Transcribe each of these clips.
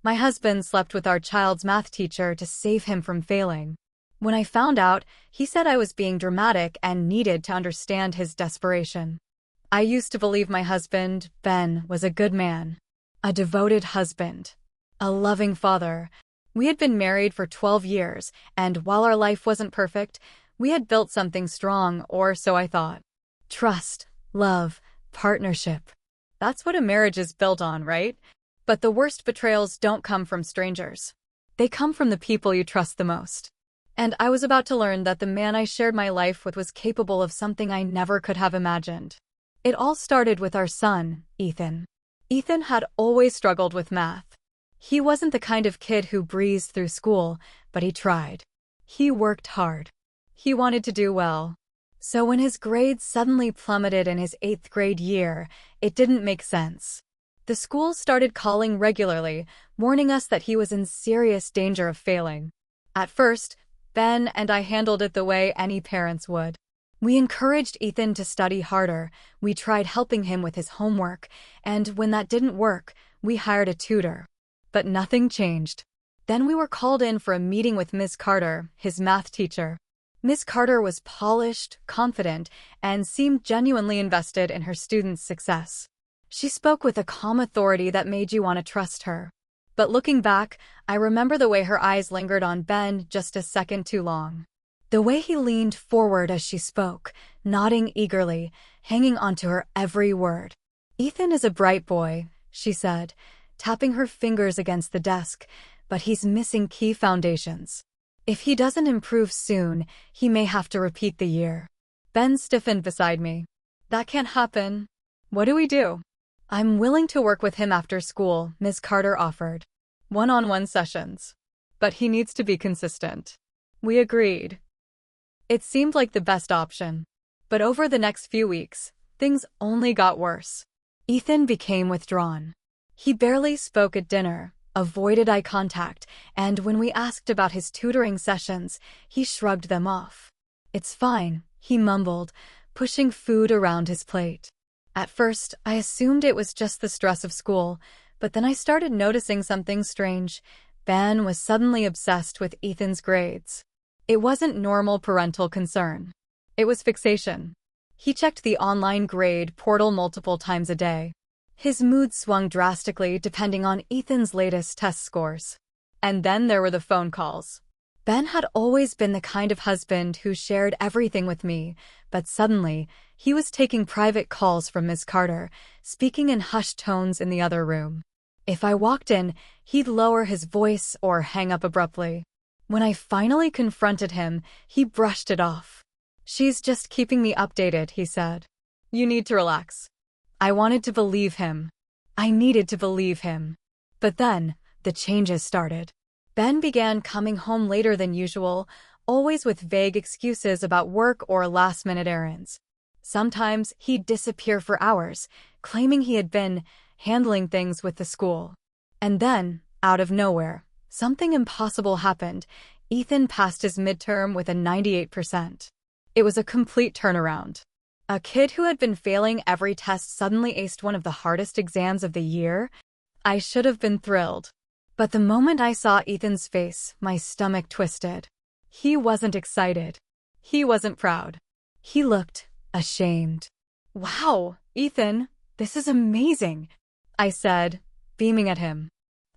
My husband slept with our child's math teacher to save him from failing. When I found out, he said I was being dramatic and needed to understand his desperation. I used to believe my husband, Ben, was a good man, a devoted husband, a loving father. We had been married for 12 years, and while our life wasn't perfect, we had built something strong, or so I thought. Trust, love, partnership. That's what a marriage is built on, right? But the worst betrayals don't come from strangers. They come from the people you trust the most. And I was about to learn that the man I shared my life with was capable of something I never could have imagined. It all started with our son, Ethan. Ethan had always struggled with math. He wasn't the kind of kid who breezed through school, but he tried. He worked hard. He wanted to do well. So when his grades suddenly plummeted in his 8th grade year, it didn't make sense. The school started calling regularly, warning us that he was in serious danger of failing. At first, Ben and I handled it the way any parents would. We encouraged Ethan to study harder, we tried helping him with his homework, and when that didn't work, we hired a tutor. But nothing changed. Then we were called in for a meeting with Ms. Carter, his math teacher. Ms. Carter was polished, confident, and seemed genuinely invested in her students' success. She spoke with a calm authority that made you want to trust her. But looking back, I remember the way her eyes lingered on Ben just a second too long. The way he leaned forward as she spoke, nodding eagerly, hanging onto her every word. "Ethan is a bright boy," she said, tapping her fingers against the desk, "but he's missing key foundations. If he doesn't improve soon, he may have to repeat the year." Ben stiffened beside me. "That can't happen. What do we do?" "I'm willing to work with him after school," Ms. Carter offered. "One-on-one sessions. But he needs to be consistent." We agreed. It seemed like the best option. But over the next few weeks, things only got worse. Ethan became withdrawn. He barely spoke at dinner, avoided eye contact, and when we asked about his tutoring sessions, he shrugged them off. "It's fine," he mumbled, pushing food around his plate. At first, I assumed it was just the stress of school, but then I started noticing something strange. Ben was suddenly obsessed with Ethan's grades. It wasn't normal parental concern. It was fixation. He checked the online grade portal multiple times a day. His mood swung drastically depending on Ethan's latest test scores. And then there were the phone calls. Ben had always been the kind of husband who shared everything with me, but suddenly, he was taking private calls from Ms. Carter, speaking in hushed tones in the other room. If I walked in, he'd lower his voice or hang up abruptly. When I finally confronted him, he brushed it off. "She's just keeping me updated," he said. "You need to relax." I wanted to believe him. I needed to believe him. But then, the changes started. Ben began coming home later than usual, always with vague excuses about work or last-minute errands. Sometimes he'd disappear for hours, claiming he had been handling things with the school. And then, out of nowhere, something impossible happened. Ethan passed his midterm with a 98%. It was a complete turnaround. A kid who had been failing every test suddenly aced one of the hardest exams of the year. I should have been thrilled. But the moment I saw Ethan's face, my stomach twisted. He wasn't excited. He wasn't proud. He looked ashamed. "Wow, Ethan, this is amazing," I said, beaming at him.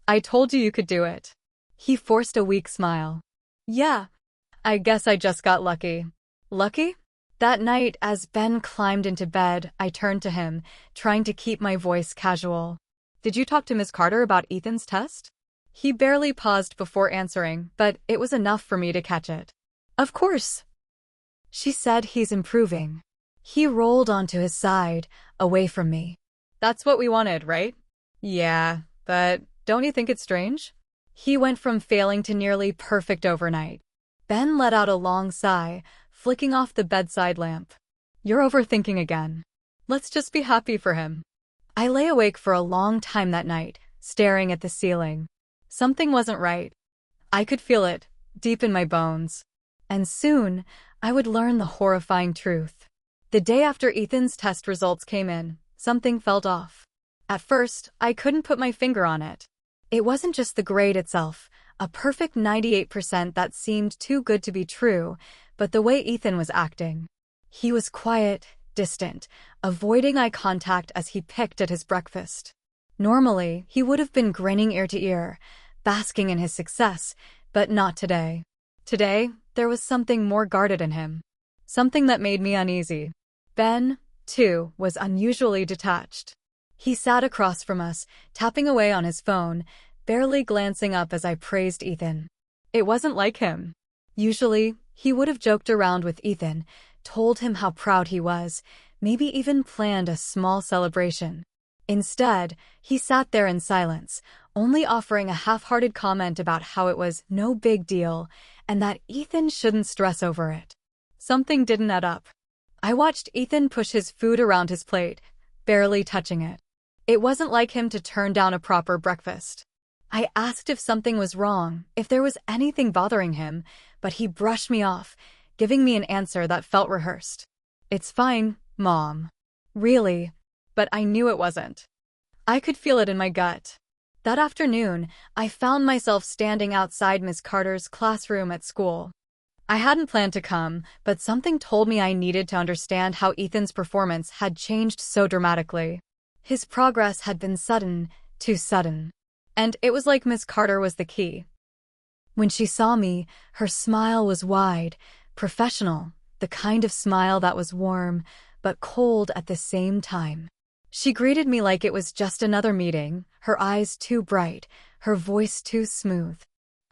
"I told you you could do it." He forced a weak smile. "Yeah, I guess I just got lucky." "Lucky?" That night, as Ben climbed into bed, I turned to him, trying to keep my voice casual. "Did you talk to Ms. Carter about Ethan's test?" He barely paused before answering, but it was enough for me to catch it. "Of course." She said he's improving. He rolled onto his side, away from me. "That's what we wanted, right?" "Yeah, but don't you think it's strange?" He went from failing to nearly perfect overnight. Ben let out a long sigh, flicking off the bedside lamp. "You're overthinking again. Let's just be happy for him." I lay awake for a long time that night, staring at the ceiling. Something wasn't right. I could feel it, deep in my bones. And soon, I would learn the horrifying truth. The day after Ethan's test results came in, something felt off. At first, I couldn't put my finger on it. It wasn't just the grade itself, a perfect 98% that seemed too good to be true, but the way Ethan was acting. He was quiet, distant, avoiding eye contact as he picked at his breakfast. Normally, he would have been grinning ear to ear, basking in his success, but not today. Today, there was something more guarded in him. Something that made me uneasy. Ben, too, was unusually detached. He sat across from us, tapping away on his phone, barely glancing up as I praised Ethan. It wasn't like him. Usually, he would have joked around with Ethan, told him how proud he was, maybe even planned a small celebration. Instead, he sat there in silence, only offering a half-hearted comment about how it was no big deal and that Ethan shouldn't stress over it. Something didn't add up. I watched Ethan push his food around his plate, barely touching it. It wasn't like him to turn down a proper breakfast. I asked if something was wrong, if there was anything bothering him, but he brushed me off, giving me an answer that felt rehearsed. "It's fine, Mom." Really? But I knew it wasn't. I could feel it in my gut. That afternoon, I found myself standing outside Miss Carter's classroom at school. I hadn't planned to come, but something told me I needed to understand how Ethan's performance had changed so dramatically. His progress had been sudden, too sudden. And it was like Miss Carter was the key. When she saw me, her smile was wide, professional, the kind of smile that was warm, but cold at the same time. She greeted me like it was just another meeting, her eyes too bright, her voice too smooth.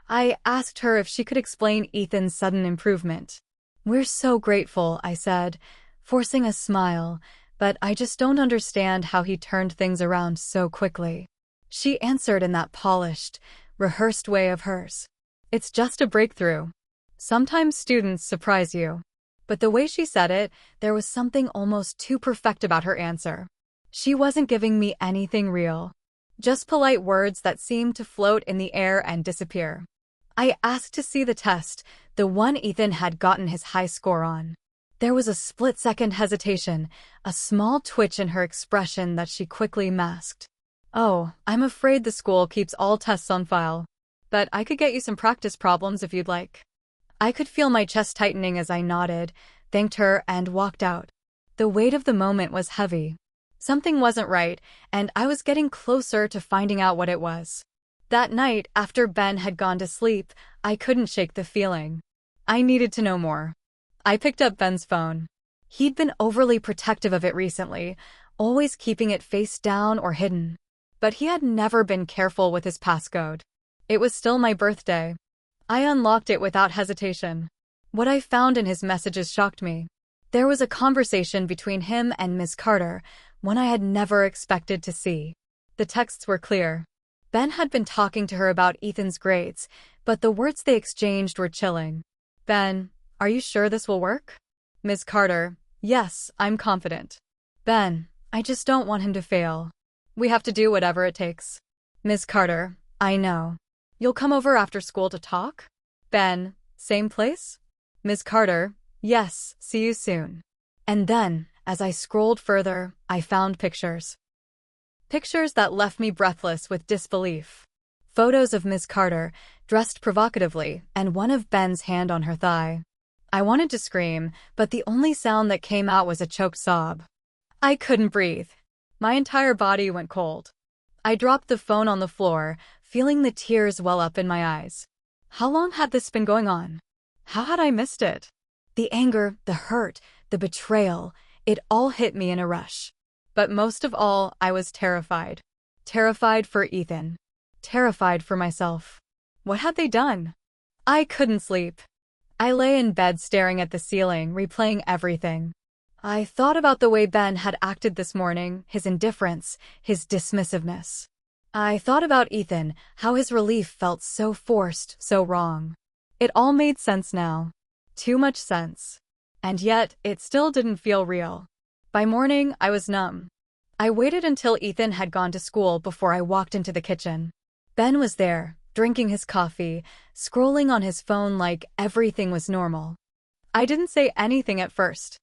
I asked her if she could explain Ethan's sudden improvement. "We're so grateful," I said, forcing a smile, "but I just don't understand how he turned things around so quickly." She answered in that polished, rehearsed way of hers. "It's just a breakthrough. Sometimes students surprise you." But the way she said it, there was something almost too perfect about her answer. She wasn't giving me anything real. Just polite words that seemed to float in the air and disappear. I asked to see the test, the one Ethan had gotten his high score on. There was a split-second hesitation, a small twitch in her expression that she quickly masked. "Oh, I'm afraid the school keeps all tests on file. But I could get you some practice problems if you'd like." I could feel my chest tightening as I nodded, thanked her, and walked out. The weight of the moment was heavy. Something wasn't right, and I was getting closer to finding out what it was. That night, after Ben had gone to sleep, I couldn't shake the feeling. I needed to know more. I picked up Ben's phone. He'd been overly protective of it recently, always keeping it face down or hidden. But he had never been careful with his passcode. It was still my birthday. I unlocked it without hesitation. What I found in his messages shocked me. There was a conversation between him and Miss Carter, one I had never expected to see. The texts were clear. Ben had been talking to her about Ethan's grades, but the words they exchanged were chilling. "Ben, are you sure this will work?" Miss Carter: "Yes, I'm confident." "Ben, I just don't want him to fail. We have to do whatever it takes." Miss Carter: "I know. You'll come over after school to talk?" Ben: "Same place?" Miss Carter: "Yes, see you soon." And then, as I scrolled further, I found pictures. Pictures that left me breathless with disbelief. Photos of Miss Carter, dressed provocatively, and one of Ben's hand on her thigh. I wanted to scream, but the only sound that came out was a choked sob. I couldn't breathe. My entire body went cold. I dropped the phone on the floor, feeling the tears well up in my eyes. How long had this been going on? How had I missed it? The anger, the hurt, the betrayal, it all hit me in a rush. But most of all, I was terrified. Terrified for Ethan. Terrified for myself. What had they done? I couldn't sleep. I lay in bed staring at the ceiling, replaying everything. I thought about the way Ben had acted this morning, his indifference, his dismissiveness. I thought about Ethan, how his relief felt so forced, so wrong. It all made sense now. Too much sense. And yet, it still didn't feel real. By morning, I was numb. I waited until Ethan had gone to school before I walked into the kitchen. Ben was there, drinking his coffee, scrolling on his phone like everything was normal. I didn't say anything at first.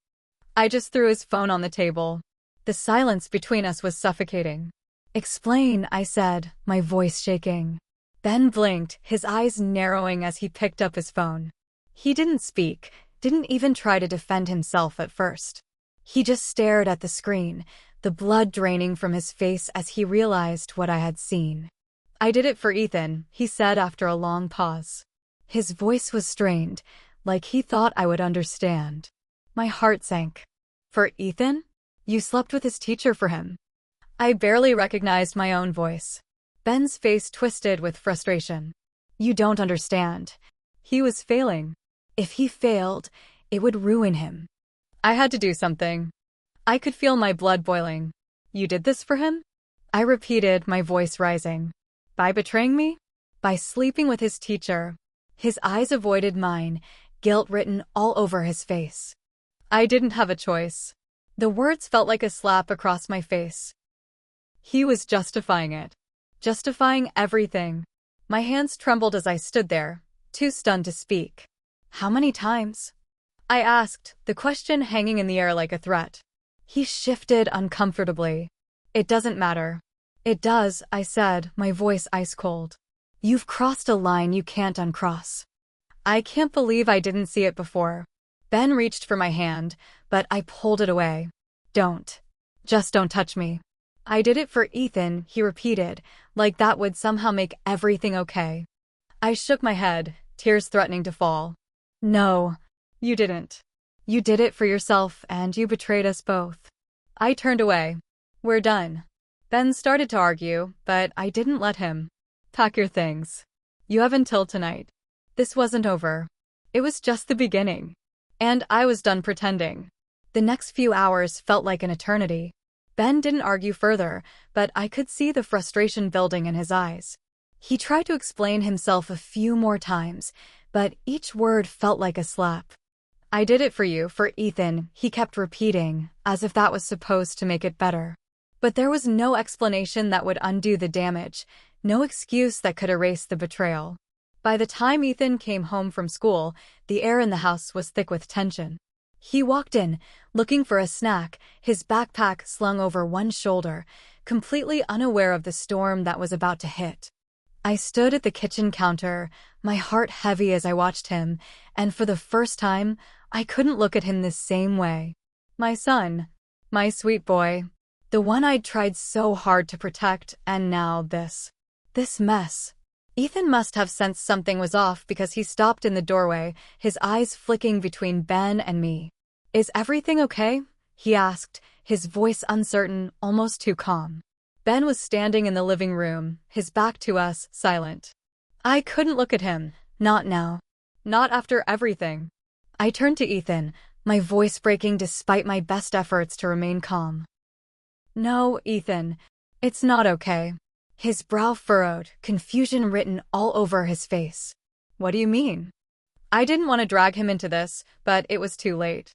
I just threw his phone on the table. The silence between us was suffocating. Explain, I said, my voice shaking. Ben blinked, his eyes narrowing as he picked up his phone. He didn't speak, didn't even try to defend himself at first. He just stared at the screen, the blood draining from his face as he realized what I had seen. I did it for Ethan, he said after a long pause. His voice was strained, like he thought I would understand. My heart sank. For Ethan? You slept with his teacher for him. I barely recognized my own voice. Ben's face twisted with frustration. You don't understand. He was failing. If he failed, it would ruin him. I had to do something. I could feel my blood boiling. You did this for him? I repeated, my voice rising. By betraying me? By sleeping with his teacher. His eyes avoided mine, guilt written all over his face. I didn't have a choice. The words felt like a slap across my face. He was justifying it. Justifying everything. My hands trembled as I stood there, too stunned to speak. How many times? I asked, the question hanging in the air like a threat. He shifted uncomfortably. It doesn't matter. It does, I said, my voice ice cold. You've crossed a line you can't uncross. I can't believe I didn't see it before. Ben reached for my hand, but I pulled it away. Don't. Just don't touch me. I did it for Ethan, he repeated, like that would somehow make everything okay. I shook my head, tears threatening to fall. No, you didn't. You did it for yourself and you betrayed us both. I turned away. We're done. Ben started to argue, but I didn't let him. Pack your things. You have until tonight. This wasn't over. It was just the beginning. And I was done pretending. The next few hours felt like an eternity. Ben didn't argue further, but I could see the frustration building in his eyes. He tried to explain himself a few more times, but each word felt like a slap. I did it for you, for Ethan, he kept repeating, as if that was supposed to make it better. But there was no explanation that would undo the damage, no excuse that could erase the betrayal. By the time Ethan came home from school, the air in the house was thick with tension. He walked in, looking for a snack, his backpack slung over one shoulder, completely unaware of the storm that was about to hit. I stood at the kitchen counter, my heart heavy as I watched him, and for the first time, I couldn't look at him the same way. My son, my sweet boy, the one I'd tried so hard to protect, and now this mess. Ethan must have sensed something was off because he stopped in the doorway, his eyes flicking between Ben and me. Is everything okay? He asked, his voice uncertain, almost too calm. Ben was standing in the living room, his back to us, silent. I couldn't look at him, not now. Not after everything. I turned to Ethan, my voice breaking despite my best efforts to remain calm. No, Ethan, it's not okay. His brow furrowed, confusion written all over his face. What do you mean? I didn't want to drag him into this, but it was too late.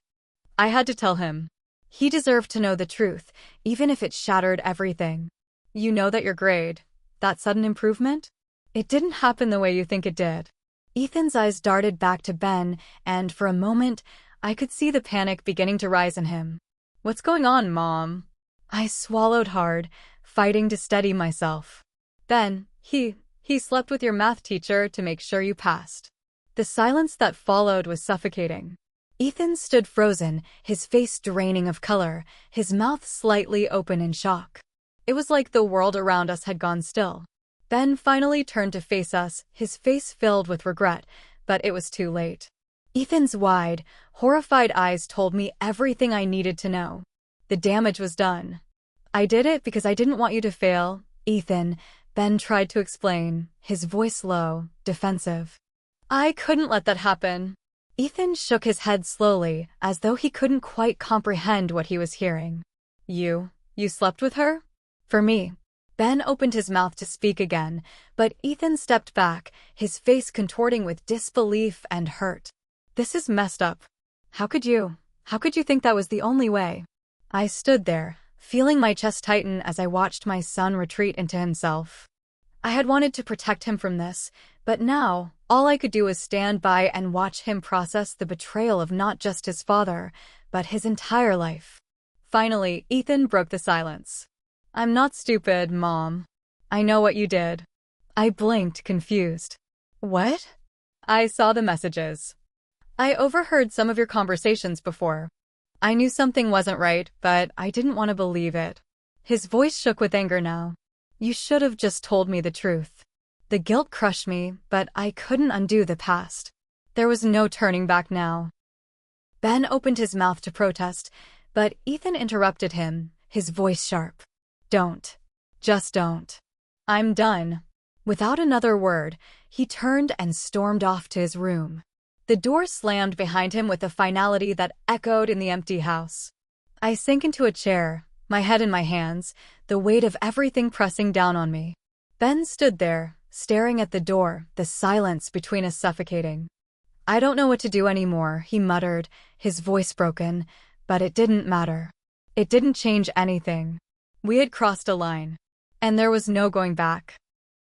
I had to tell him. He deserved to know the truth, even if it shattered everything. You know that your grade, that sudden improvement? It didn't happen the way you think it did. Ethan's eyes darted back to Ben, and for a moment, I could see the panic beginning to rise in him. What's going on, Mom? I swallowed hard, fighting to steady myself. Then, he slept with your math teacher to make sure you passed. The silence that followed was suffocating. Ethan stood frozen, his face draining of color, his mouth slightly open in shock. It was like the world around us had gone still. Ben finally turned to face us, his face filled with regret, but it was too late. Ethan's wide, horrified eyes told me everything I needed to know. The damage was done. I did it because I didn't want you to fail, Ethan, Ben tried to explain, his voice low, defensive. I couldn't let that happen. Ethan shook his head slowly, as though he couldn't quite comprehend what he was hearing. You slept with her? For me. Ben opened his mouth to speak again, but Ethan stepped back, his face contorting with disbelief and hurt. This is messed up. How could you think that was the only way? I stood there, feeling my chest tighten as I watched my son retreat into himself. I had wanted to protect him from this, but now, all I could do was stand by and watch him process the betrayal of not just his father, but his entire life. Finally, Ethan broke the silence. I'm not stupid, Mom. I know what you did. I blinked, confused. What? I saw the messages. I overheard some of your conversations before. I knew something wasn't right, but I didn't want to believe it. His voice shook with anger now. You should have just told me the truth. The guilt crushed me, but I couldn't undo the past. There was no turning back now. Ben opened his mouth to protest, but Ethan interrupted him, his voice sharp. Don't. Just don't. I'm done. Without another word, he turned and stormed off to his room. The door slammed behind him with a finality that echoed in the empty house. I sank into a chair, my head in my hands, the weight of everything pressing down on me. Ben stood there, staring at the door, the silence between us suffocating. I don't know what to do anymore, he muttered, his voice broken, but it didn't matter. It didn't change anything. We had crossed a line, and there was no going back.